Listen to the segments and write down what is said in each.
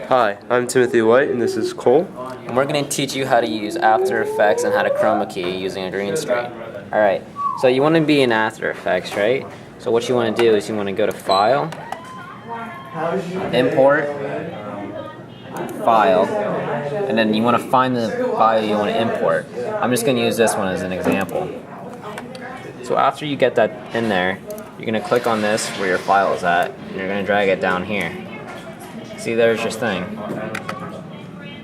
Hi, I'm Timothy White, and this is Cole. And we're going to teach you how to use After Effects and how to Chroma Key using a green screen. Alright, so you want to be in After Effects, right? So what you want to do is you want to go to File, Import, File, and then you want to find the file you want to import. I'm just going to use this one as an example. So after you get that in there, you're going to click on this where your file is at, and you're going to drag it down here. See, there's your thing.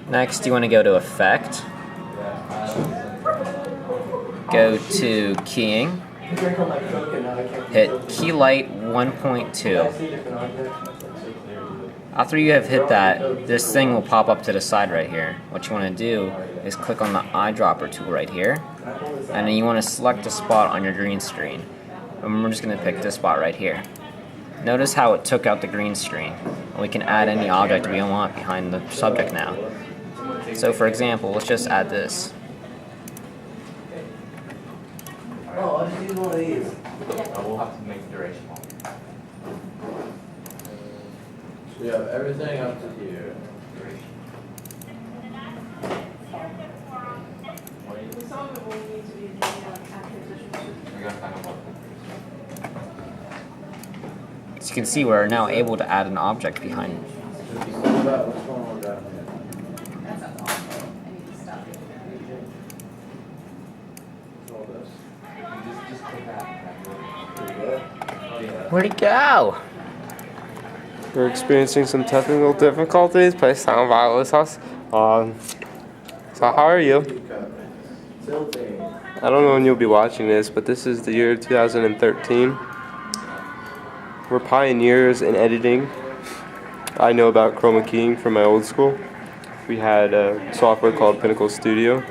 Next, you want to go to Effect, go to Keying, hit Key Light 1.2. After you have hit that, this thing will pop up to the side right here. What you want to do is click on the eyedropper tool right here, and then you want to select a spot on your green screen. And we're just going to pick this spot right here. Notice how it took out the green screen. And we can add any object we want behind the subject now. So for example, let's just add this. Oh, I'll just use one of these. We'll have to make the duration longer. So we have everything up to here. Some of it will need to be We're gonna find out what. As you can see, we're now able to add an object behind. What's going on down here? All this. Just click that. Where'd it go? We're experiencing some technical difficulties. Please stand by with us. So how are you? I don't know when you'll be watching this, but this is the year 2013. We're pioneers in editing. I know about chroma keying from my old school. We had a software called Pinnacle Studio.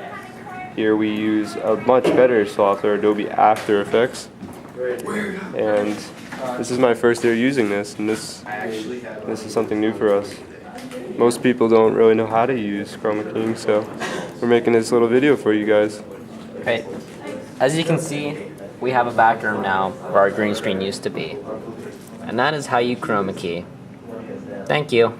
Here we use a much better software, Adobe After Effects. And this is my first year using this, and this is something new for us. Most people don't really know how to use chroma keying, so we're making this little video for you guys. Right. As you can see, we have a background now where our green screen used to be. And that is how you chroma key. Thank you.